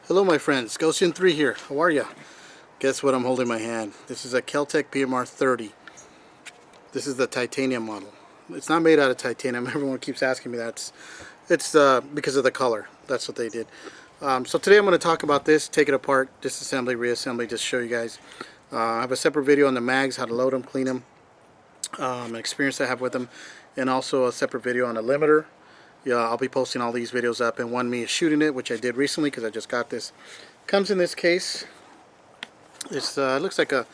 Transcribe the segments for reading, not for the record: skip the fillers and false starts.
Hello my friends, Ghostian3 here. How are ya? Guess what I'm holding in my hand? This is a Kel-Tec PMR 30. This is the titanium model. It's not made out of titanium. Everyone keeps asking me that. It's because of the color. That's what they did. So today I'm going to talk about this, take it apart, disassembly, reassembly, just show you guys. I have a separate video on the mags, how to load them, clean them, an experience I have with them, and also a separate video on the limiter. Yeah, I'll be posting all these videos up, and one me is shooting it, which I did recently because I just got this. Comes in this case. It's looks like a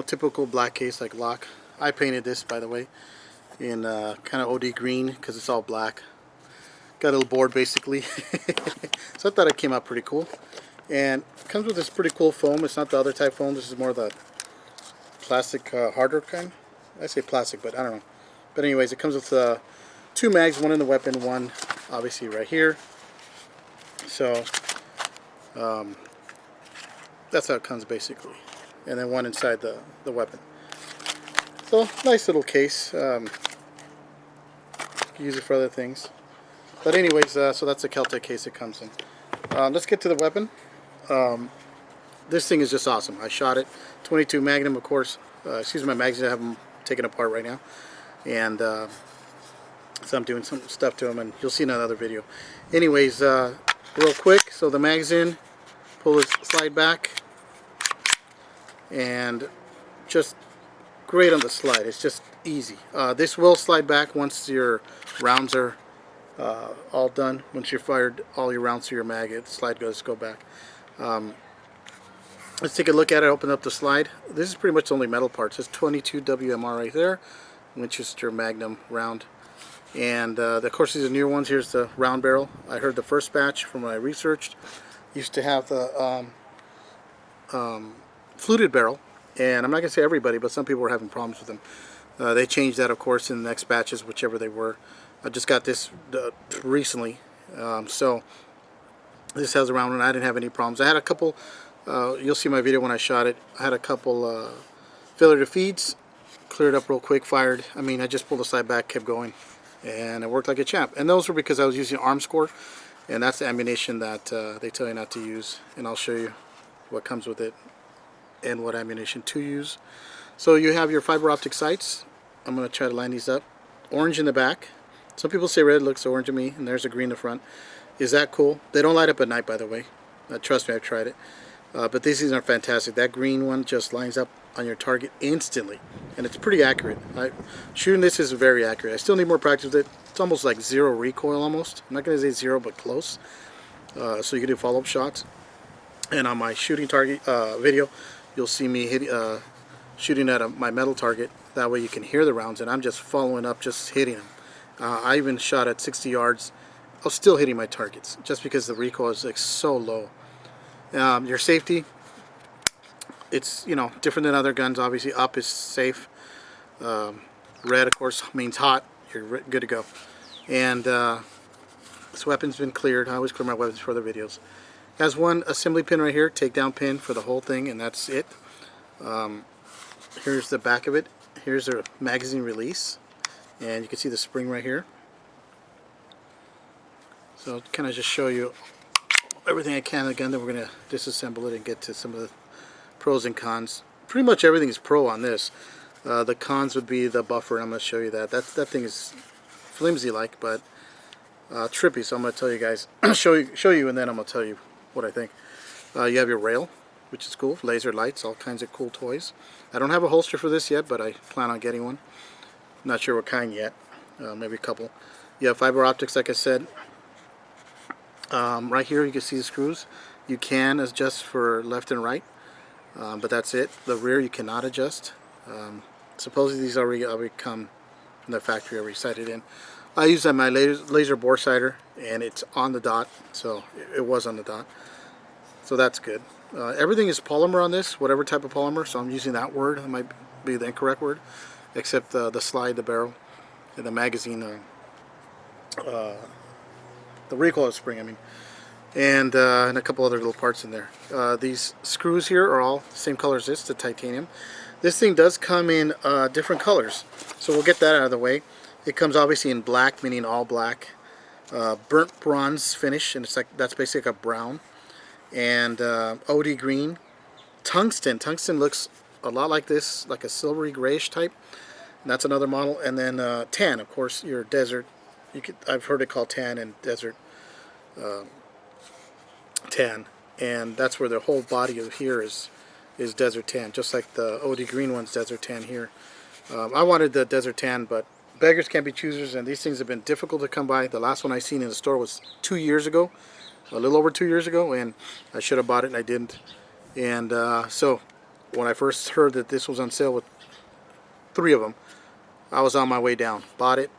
typical black case like lock. I painted this, by the way, in kind of OD green because it's all black. Got a little board basically. So I thought it came out pretty cool. And it comes with this pretty cool foam. It's not the other type foam. This is more the plastic, harder kind. I say plastic, but I don't know. But anyways, it comes with two mags, one in the weapon, one obviously right here. So that's how it comes basically, and then one inside the weapon. So nice little case. You can use it for other things. But anyways, so that's the Keltec case it comes in. Let's get to the weapon. This thing is just awesome. I shot it. 22 Magnum, of course. Excuse my magazine. I have them taken apart right now, and so I'm doing some stuff to them, and you'll see in another video. Anyways, real quick. So the magazine, pull it, slide back, and just great on the slide. It's just easy. This will slide back once your rounds are all done. Once you've fired all your rounds to your mag, the slide goes go back. Let's take a look at it. Open up the slide. This is pretty much the only metal parts. It's 22 WMR right there, Winchester Magnum round. And of course these are newer ones. Here's the round barrel. I heard the first batch from what I researched used to have the fluted barrel, and I'm not gonna say everybody, but some people were having problems with them. They changed that, of course, in the next batches, whichever they were. I just got this recently, so this has a round one. I didn't have any problems. I had a couple. You'll see my video when I shot it. I had a couple failure to feeds, cleared up real quick, fired. I mean, I just pulled the slide back, kept going, and it worked like a champ. And those were because I was using arm score, and that's the ammunition that they tell you not to use. And I'll show you what comes with it and what ammunition to use. So you have your fiber optic sights. I'm going to try to line these up. Orange in the back. Some people say red looks orange to me, and there's a green in the front. Is that cool? They don't light up at night, by the way. Trust me, I've tried it. But these are fantastic. That green one just lines up on your target instantly, and it's pretty accurate. Shooting this is very accurate. I still need more practice with it. It's almost like zero recoil almost. I'm not going to say zero, but close. So you can do follow-up shots. And on my shooting target video, you'll see me shooting at my metal target. That way you can hear the rounds, and I'm just following up, just hitting them. I even shot at 60 yards. I was still hitting my targets, just because the recoil is like so low. Your safety, it's different than other guns. Obviously, up is safe. Red, of course, means hot. You're good to go. And this weapon's been cleared. I always clear my weapons for the videos. Has one assembly pin right here, takedown pin for the whole thing, and that's it. Here's the back of it. Here's a magazine release, and you can see the spring right here. So kind of just show you everything I can of the gun. Then we're going to disassemble it and get to some of the pros and cons. Pretty much everything is pro on this. The cons would be the buffer. I'm going to show you that. That thing is flimsy like, but trippy. So I'm going to tell you guys, show you, and then I'm going to tell you what I think. You have your rail, which is cool. Laser lights, all kinds of cool toys. I don't have a holster for this yet, but I plan on getting one. Not sure what kind yet. Maybe a couple. You have fiber optics, like I said. Right here you can see the screws. You can adjust for left and right, but that's it. The rear you cannot adjust. Supposedly these already come from the factory, already sighted in. I use my laser bore sighter, and it's on the dot, so it was on the dot. So that's good. Everything is polymer on this, whatever type of polymer, so I'm using that word. It might be the incorrect word, except the slide, the barrel, and the magazine, the recoil spring, I mean, and a couple other little parts in there. These screws here are all the same color as this, the titanium. This thing does come in different colors, so we'll get that out of the way. It comes obviously in black, meaning all black, burnt bronze finish, and it's like that's basically a brown. and OD green, tungsten. Tungsten looks a lot like this, like a silvery grayish type. And that's another model. And then tan, of course, your desert. I've heard it called tan and desert tan, and that's where the whole body of here is desert tan, just like the OD green one's desert tan here. I wanted the desert tan, but beggars can't be choosers, and these things have been difficult to come by. The last one I seen in the store was 2 years ago, a little over 2 years ago, and I should have bought it and I didn't. And so when I first heard that this was on sale with 3 of them, I was on my way down, bought it,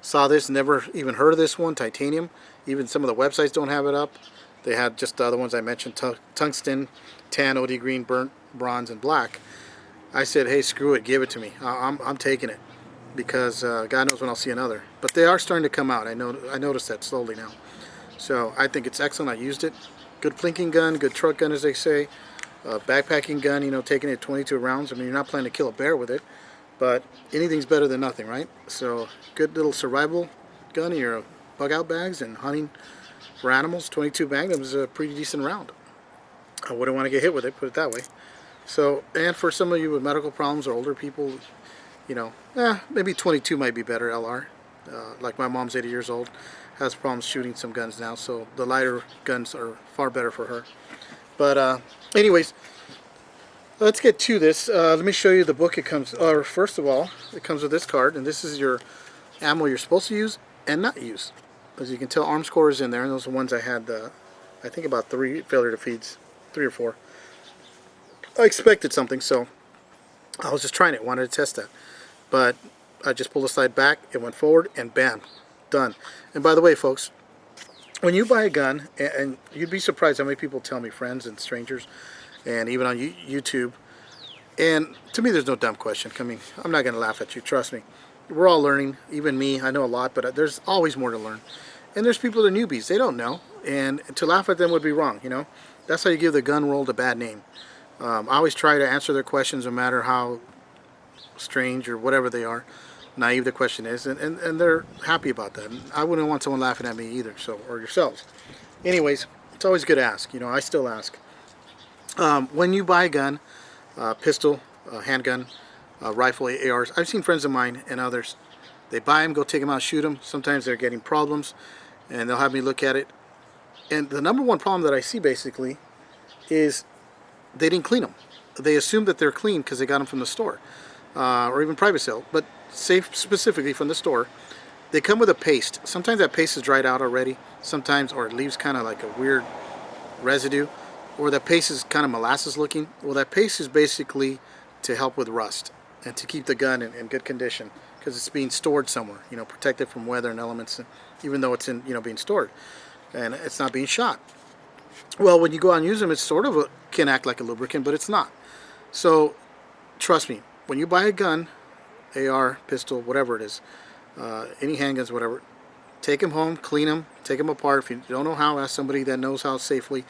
saw this, never even heard of this one, titanium. Even some of the websites don't have it up. They had just the other ones I mentioned, tungsten, tan, OD green, burnt bronze, and black. I said, hey, screw it, give it to me. I'm taking it, because God knows when I'll see another. But they are starting to come out. I noticed that slowly now. So I think it's excellent. I used it. Good plinking gun, good truck gun, as they say. Backpacking gun, you know, taking it 22 rounds. I mean, you're not planning to kill a bear with it, but anything's better than nothing, right? So good little survival gun in your bug out bags and hunting for animals. 22 Magnum is a pretty decent round. I wouldn't want to get hit with it, put it that way. So, and for some of you with medical problems or older people, you know, maybe 22 might be better, LR. Like my mom's 80 years old, has problems shooting some guns now, so the lighter guns are far better for her. But anyways, let's get to this. Let me show you the book it comes, or first of all, it comes with this card, and this is your ammo you're supposed to use and not use. As you can tell, arm score is in there, and those are the ones I had, I think about 3 failure to feeds, 3 or 4. I expected something, so I was just trying it, wanted to test that. But I just pulled the slide back, it went forward, and bam, done. And by the way, folks, when you buy a gun, and you'd be surprised how many people tell me, friends and strangers, and even on YouTube, and to me there's no dumb question. I mean, I'm not going to laugh at you, trust me. We're all learning, even me, I know a lot, but there's always more to learn. And there's people that are newbies, they don't know, and to laugh at them would be wrong, you know. That's how you give the gun world a bad name. I always try to answer their questions no matter how strange or whatever they are, naive the question is, and they're happy about that. And I wouldn't want someone laughing at me either, so, or yourselves. Anyways, it's always good to ask, you know, I still ask. When you buy a gun, pistol, handgun, rifle, ARs, I've seen friends of mine and others, they buy them, go take them out, shoot them. Sometimes they're getting problems, and they'll have me look at it. And the number one problem that I see basically is they didn't clean them. They assume that they're clean because they got them from the store, or even private sale, but safe specifically from the store. They come with a paste. Sometimes that paste is dried out already, sometimes, or it leaves kind of like a weird residue, or that paste is kind of molasses looking. Well, that paste is basically to help with rust and to keep the gun in good condition, because it's being stored somewhere, you know, protected from weather and elements, even though it's in, you know, being stored, and it's not being shot. Well, when you go out and use them, it's sort of can act like a lubricant, but it's not. So trust me, when you buy a gun, AR, pistol, whatever it is, any handguns, whatever, take them home, clean them, take them apart. If you don't know how, ask somebody that knows how safely.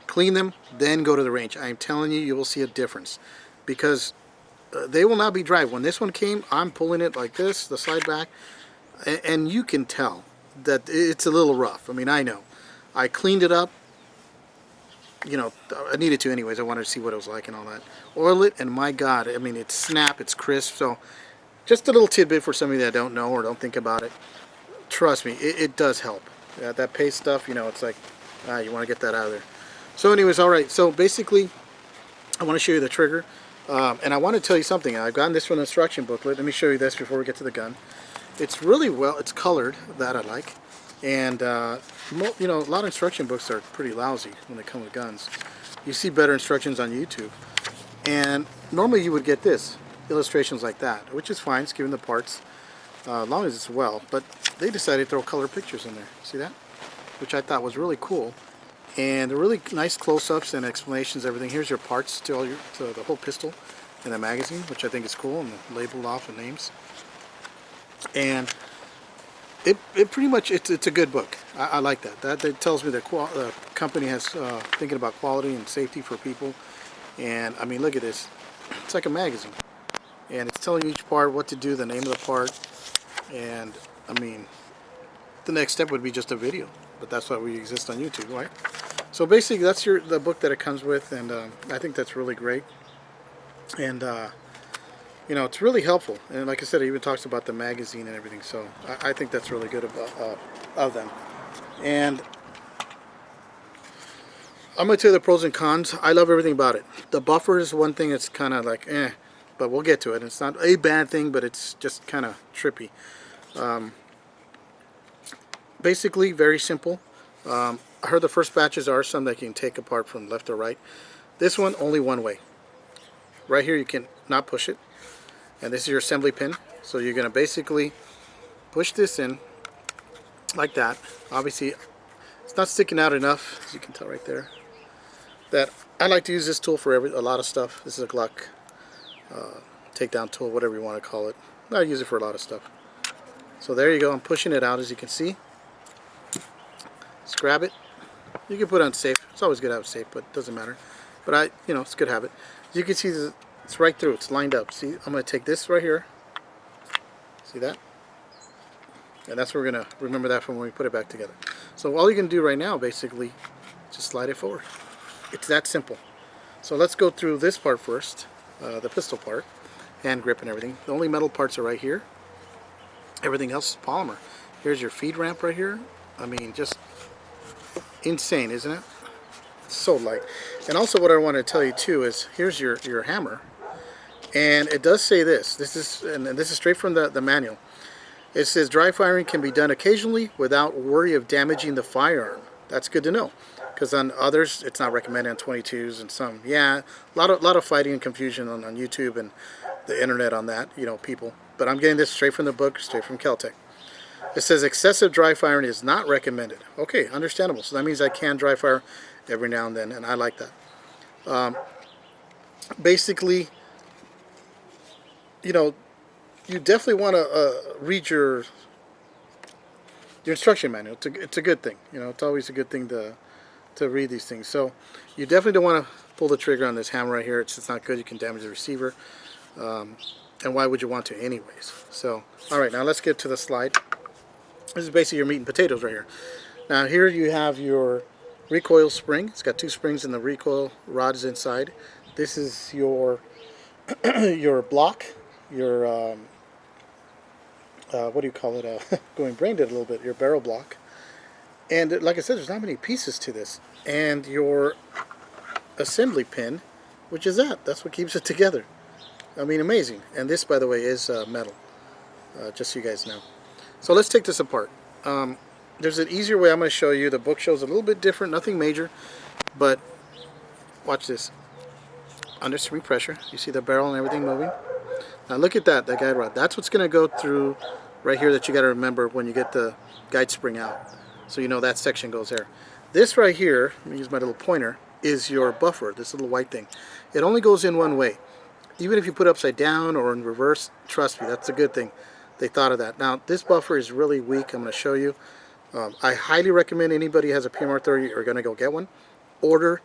Clean them, then go to the range. I'm telling you, you will see a difference, because they will not be dry. When this one came, I'm pulling it like this, the slide back, and you can tell that it's a little rough. I mean, I know. I cleaned it up. You know, I needed to anyways. I wanted to see what it was like and all that. Oil it, and my God, I mean, it's snap, it's crisp. So just a little tidbit for somebody that don't know or don't think about it. Trust me, it does help. That paste stuff, you know, it's like, you want to get that out of there. So anyways, all right, so basically I want to show you the trigger, and I want to tell you something. I've gotten this from the instruction booklet. Let me show you this before we get to the gun. It's really well, it's colored, that I like. And you know, a lot of instruction books are pretty lousy when they come with guns. You see better instructions on YouTube, and normally you would get this, illustrations like that, which is fine, it's given the parts, as long as it's well. But they decided to throw color pictures in there. See that? Which I thought was really cool, and they're really nice close-ups and explanations. Everything. Here's your parts to the whole pistol and the magazine, which I think is cool, and labeled off the names. And it pretty much, it's a good book. I like that. That tells me that the company has thinking about quality and safety for people. And I mean, look at this. It's like a magazine, and it's telling you each part, what to do, the name of the part. And I mean, the next step would be just a video, but that's why we exist on YouTube, right? So basically that's the book that it comes with, and I think that's really great. And you know, it's really helpful. And like I said, it even talks about the magazine and everything. So I think that's really good about of them. And I'm going to tell you the pros and cons. I love everything about it. The buffer is one thing that's kind of like, but we'll get to it. It's not a bad thing, but it's just kind of trippy. Basically, very simple. I heard the first batches are some that you can take apart from left or right. This one, only one way. Right here, you can not push it. And this is your assembly pin. So you're going to basically push this in like that. Obviously, it's not sticking out enough, as you can tell right there. That I like to use this tool for a lot of stuff. This is a Glock takedown tool, whatever you want to call it. I use it for a lot of stuff. So there you go. I'm pushing it out, as you can see. Just grab it. You can put it on safe. It's always good to have safe, but it doesn't matter. But it's good to have it. As you can see, it's right through. It's lined up. See, I'm going to take this right here. See that? And that's where we're going to remember that from when we put it back together. So all you can do right now, basically, just slide it forward. It's that simple. So let's go through this part first, the pistol part, hand grip and everything. The only metal parts are right here. Everything else is polymer. Here's your feed ramp right here. I mean, just insane, isn't it? It's so light. And also what I want to tell you too is, here's your hammer. And it does say this. This is straight from the manual. It says dry firing can be done occasionally without worry of damaging the firearm. That's good to know, because on others it's not recommended on 22s and some. Yeah, a lot of fighting and confusion on YouTube and the internet on that, people. But I'm getting this straight from the book, straight from Keltec. It says excessive dry firing is not recommended. Okay, understandable. So that means I can dry fire every now and then, and I like that. Basically, you definitely want to read your instruction manual. It's a good thing. It's always a good thing to read these things. So you definitely don't want to pull the trigger on this hammer right here. It's just not good. You can damage the receiver. And why would you want to anyways? So, all right, now let's get to the slide. This is basically your meat and potatoes right here. Now here you have your recoil spring. It's got 2 springs and the recoil rod is inside. This is your your block, your what do you call it? Going brain dead a little bit. Your barrel block. And like I said, there's not many pieces to this. And your assembly pin, which is that's what keeps it together. I mean, amazing. And this, by the way, is metal. Just so you guys know. So let's take this apart. There's an easier way I'm going to show you. The book shows a little bit different, nothing major, but watch this. Under spring pressure, you see the barrel and everything moving. Now look at that guide rod. That's what's going to go through right here that you got to remember when you get the guide spring out. So that section goes there. This right here, let me use my little pointer, is your buffer, this little white thing. It only goes in one way. Even if you put it upside down or in reverse, trust me, that's a good thing. They thought of that. Now, this buffer is really weak. I'm going to show you. I highly recommend anybody who has a PMR 30 or going to go get one, order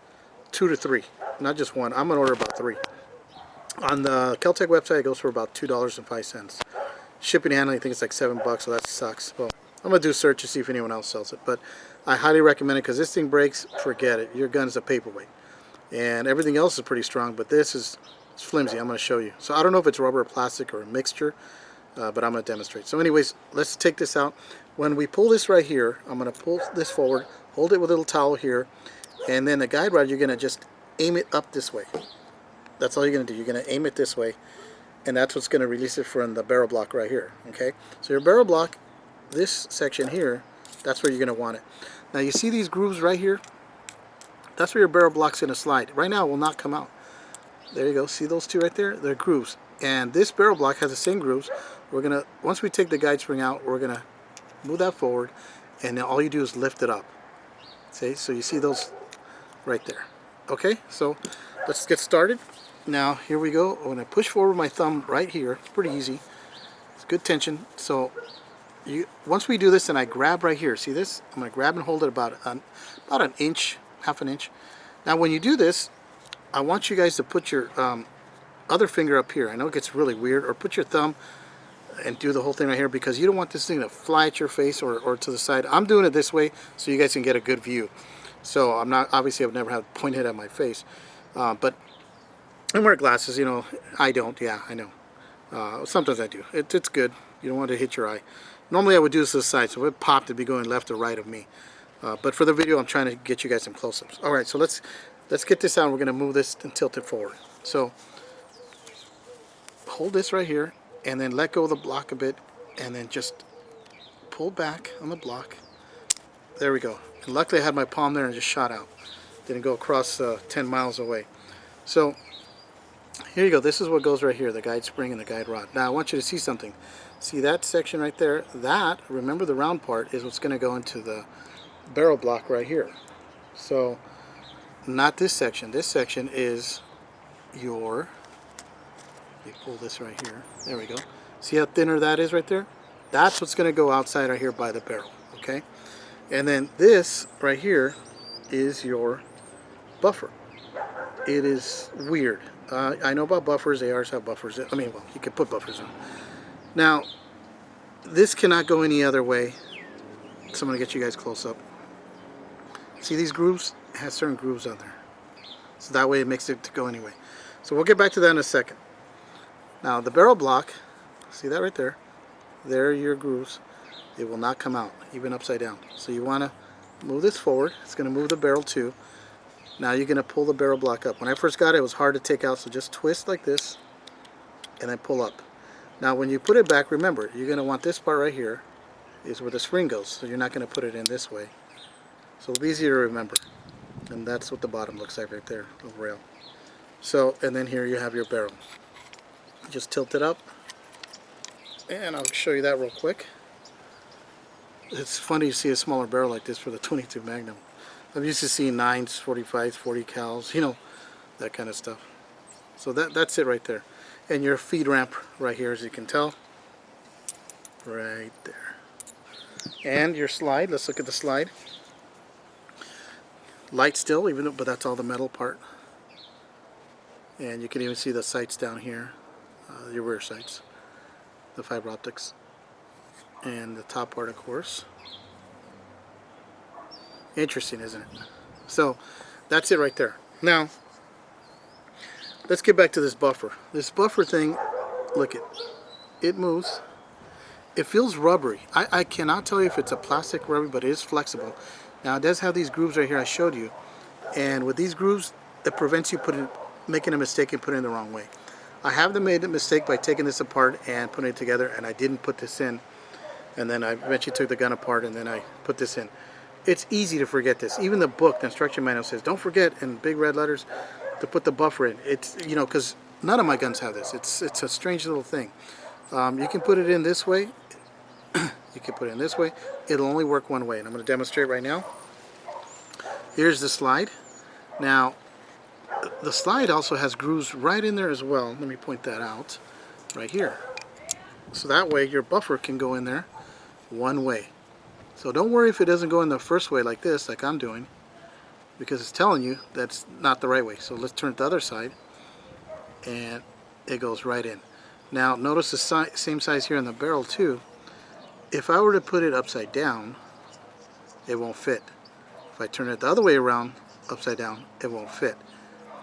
2 to 3, not just one. I'm going to order about 3. On the Keltec website, it goes for about $2.05. Shipping and handling, I think it's like $7, so that sucks. Well, I'm going to do a search to see if anyone else sells it. But I highly recommend it because this thing breaks, forget it. Your gun's a paperweight. And everything else is pretty strong, but this is flimsy. I'm going to show you. So I don't know if it's rubber or plastic or a mixture. But I'm going to demonstrate. So anyways, let's take this out. When we pull this right here, I'm going to pull this forward, hold it with a little towel here, and then the guide rod, you're going to just aim it up this way. That's all you're going to do. You're going to aim it this way, and that's what's going to release it from the barrel block right here. Okay? So your barrel block, this section here, that's where you're going to want it. Now you see these grooves right here? That's where your barrel block's going to slide. Right now it will not come out. There you go. See those 2 right there? They're grooves. And this barrel block has the same grooves. We're going to, once we take the guide spring out, we're going to move that forward, and then all you do is lift it up. See? So you see those right there. Okay? So let's get started. Now, here we go. I'm going to push forward my thumb right here. It's pretty easy. It's good tension. So once we do this, and I grab right here. See this? I'm going to grab and hold it about an inch, half an inch. Now, when you do this, I want you guys to put your other finger up here. I know it gets really weird. Or put your thumb and do the whole thing right here, because you don't want this thing to fly at your face or to the side. I'm doing it this way so you guys can get a good view. So I'm not, obviously I've never had a point hit at my face, but I wear glasses, you know. I don't, yeah, I know. Sometimes I do. It's good. You don't want to hit your eye. Normally I would do this to the side, so if it popped, it'd be going left or right of me. But for the video, I'm trying to get you guys some close-ups. All right, so let's get this out. We're going to move this and tilt it forward. So hold this right here, and then let go of the block a bit, and then just pull back on the block. There we go. And luckily I had my palm there and just shot out. Didn't go across 10 miles away. So here you go. This is what goes right here, the guide spring and the guide rod. Now I want you to see something. See that section right there? That, remember the round part, is what's going to go into the barrel block right here. So not this section. This section is your, let me pull this right here. There we go. See how thinner that is right there? That's what's going to go outside right here by the barrel. Okay? And then this right here is your buffer. It is weird. I know about buffers. ARs have buffers. I mean, well, you can put buffers on. Now, this cannot go any other way. So I'm going to get you guys close up. See these grooves? It has certain grooves on there. So that way it makes it to go anyway. So we'll get back to that in a second. Now, the barrel block, see that right there? There are your grooves. It will not come out, even upside down. So you want to move this forward. It's going to move the barrel too. Now you're going to pull the barrel block up. When I first got it, it was hard to take out, so just twist like this and then pull up. Now when you put it back, remember, you're going to want this part right here is where the spring goes, so you're not going to put it in this way. So it'll be easier to remember. And that's what the bottom looks like right there, the rail. So, and then here you have your barrel. Just tilt it up, and I'll show you that real quick. It's funny to see a smaller barrel like this for the 22 Magnum. I'm used to seeing 9s, 45s, 40 cals, you know, that kind of stuff. So that's it right there. And your feed ramp right here, as you can tell, right there. And your slide, let's look at the slide. Light still, even though, but that's all the metal part. And you can even see the sights down here, your rear sights, the fiber optics. And the top part, of course. Interesting, isn't it? So that's it right there. Now let's get back to this buffer. This buffer thing, look, it moves. It feels rubbery. I cannot tell you if it's a plastic rubber, but it is flexible. Now it does have these grooves right here I showed you, and with these grooves it prevents you making a mistake and putting it in the wrong way. I have made a mistake by taking this apart and putting it together, and I didn't put this in, and then I eventually took the gun apart and then I put this in. It's easy to forget this. Even the book, the instruction manual says, don't forget in big red letters to put the buffer in. It's, you know, because none of my guns have this. It's a strange little thing. You can put it in this way. You can put it in this way. It'll only work one way, and I'm going to demonstrate right now. Here's the slide. Now, the slide also has grooves right in there as well. Let me point that out right here. So that way your buffer can go in there one way. So don't worry if it doesn't go in the first way like this, like I'm doing, because it's telling you that's not the right way. So let's turn it the other side, and it goes right in. Now notice the same size here in the barrel too. If I were to put it upside down, it won't fit. If I turn it the other way around, upside down, it won't fit.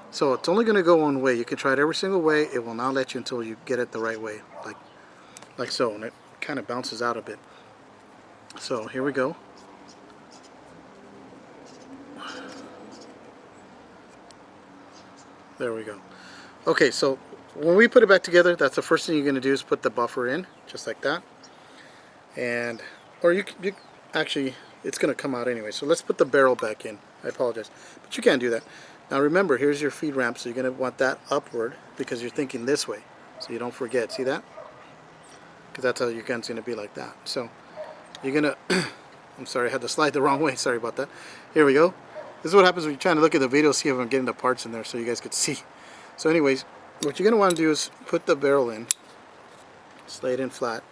So it's only going to go one way. You can try it every single way. It will not let you until you get it the right way, like so, and it kind of bounces out a bit. So here we go. There we go. Okay, so when we put it back together, that's the first thing you're going to do is put the buffer in, just like that. And, or you actually, it's going to come out anyway. So let's put the barrel back in. I apologize, but you can't do that. Now remember, here's your feed ramp, so you're going to want that upward because you're thinking this way, so you don't forget. See that? Because that's how your gun's going to be, like that. So you're going to, I'm sorry, I had to slide the wrong way. Sorry about that. Here we go. This is what happens when you're trying to look at the video, see if I'm getting the parts in there so you guys could see. So anyways, what you're going to want to do is put the barrel in, lay it in flat,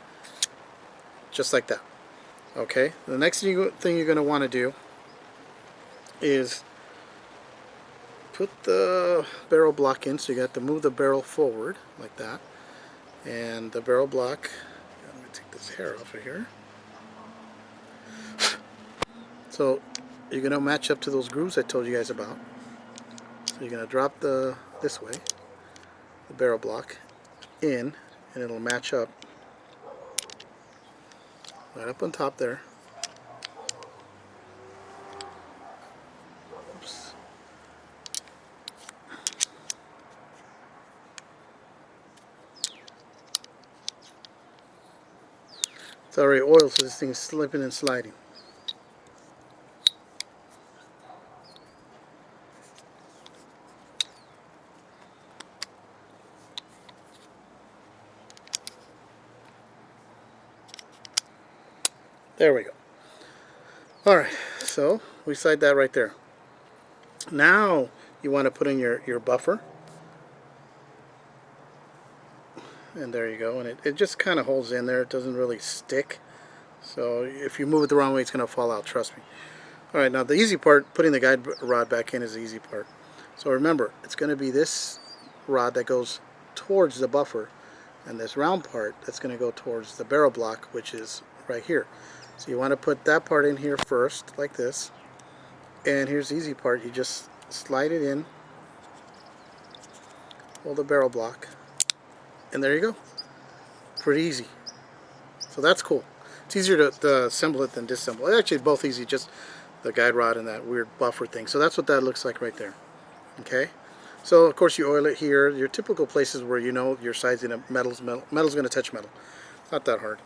just like that. Okay, the next thing you're going to want to do is put the barrel block in, so you got to move the barrel forward like that. And the barrel block, let me take this hair off of here. So you're going to match up to those grooves I told you guys about. So you're going to drop this way, the barrel block in, and it'll match up right up on top there. Oops. It's already oiled, so this thing's slipping and sliding. There we go. Alright, so we slide that right there. Now you want to put in your buffer. And there you go. And it just kind of holds in there. It doesn't really stick. So if you move it the wrong way, it's going to fall out. Trust me. Alright, now the easy part, putting the guide rod back in, is the easy part. So remember, it's going to be this rod that goes towards the buffer, and this round part that's going to go towards the barrel block, which is right here. So you want to put that part in here first, like this. And here's the easy part. You just slide it in, hold the barrel block, and there you go. Pretty easy. So that's cool. It's easier to assemble it than disassemble. Actually, both easy, just the guide rod and that weird buffer thing. So that's what that looks like right there. Okay. So of course you oil it here. Your typical places where you know you're sizing up metal's going to touch metal. It's not that hard.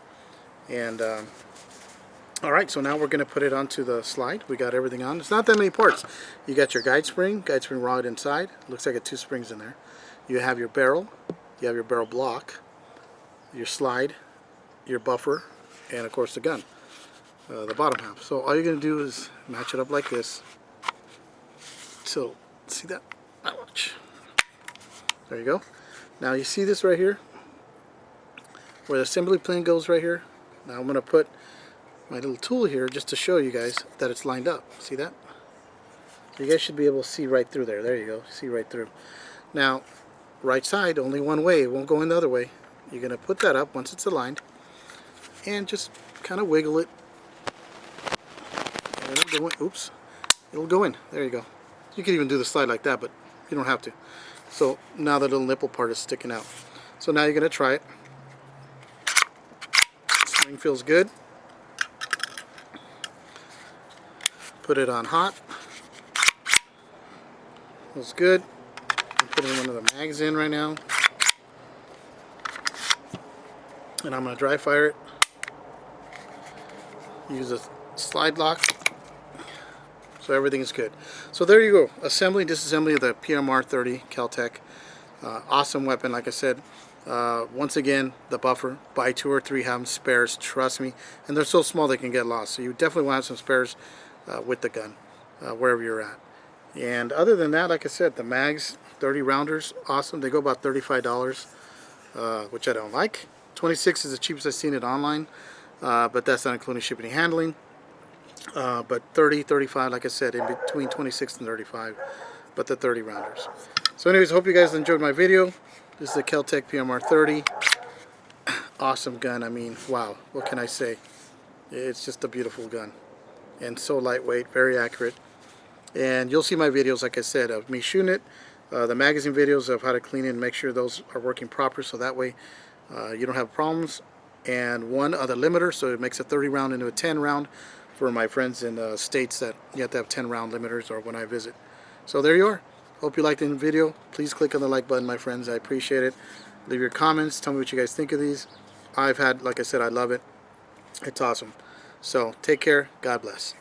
And alright, so now we're going to put it onto the slide. We got everything on. It's not that many parts. You got your guide spring rod inside. Looks like it 2 springs in there. You have your barrel. You have your barrel block, your slide, your buffer, and of course the gun, the bottom half. So all you're going to do is match it up like this. So see that? Ouch. There you go. Now you see this right here, where the assembly plane goes right here. Now I'm going to put my little tool here just to show you guys that it's lined up. See that? So you guys should be able to see right through there. There you go. See right through. Now, right side, only one way. It won't go in the other way. You're going to put that up once it's aligned and just kind of wiggle it. And it'll go in. Oops. It'll go in. There you go. You can even do the slide like that, but you don't have to. So now the little nipple part is sticking out. So now you're going to try it. Spring feels good. Put it on hot. Feels good. I'm putting one of the mags in right now. And I'm going to dry fire it. Use a slide lock. So everything is good. So there you go. Assembly, disassembly of the PMR 30 Keltec. Awesome weapon, like I said. Once again, the buffer. Buy 2 or 3, have them spares. Trust me. And they're so small they can get lost. So you definitely want to have some spares with the gun, wherever you're at. And other than that, like I said, the mags, 30 rounders, awesome. They go about $35, which I don't like. 26 is the cheapest I've seen it online, but that's not including shipping and handling. But 30, 35, like I said, in between 26 and 35, but the 30 rounders. So anyways, hope you guys enjoyed my video. This is the Kel-Tec PMR 30. Awesome gun. I mean, wow, what can I say? It's just a beautiful gun. And so lightweight, very accurate. And you'll see my videos, like I said, of me shooting it. The magazine videos of how to clean it and make sure those are working proper, so that way you don't have problems. And one other limiter, so it makes a 30 round into a 10 round for my friends in the States that you have to have 10 round limiters, or when I visit. So there you are. Hope you liked the video. Please click on the like button, my friends. I appreciate it. Leave your comments. Tell me what you guys think of these. Like I said, I love it. It's awesome. So take care. God bless.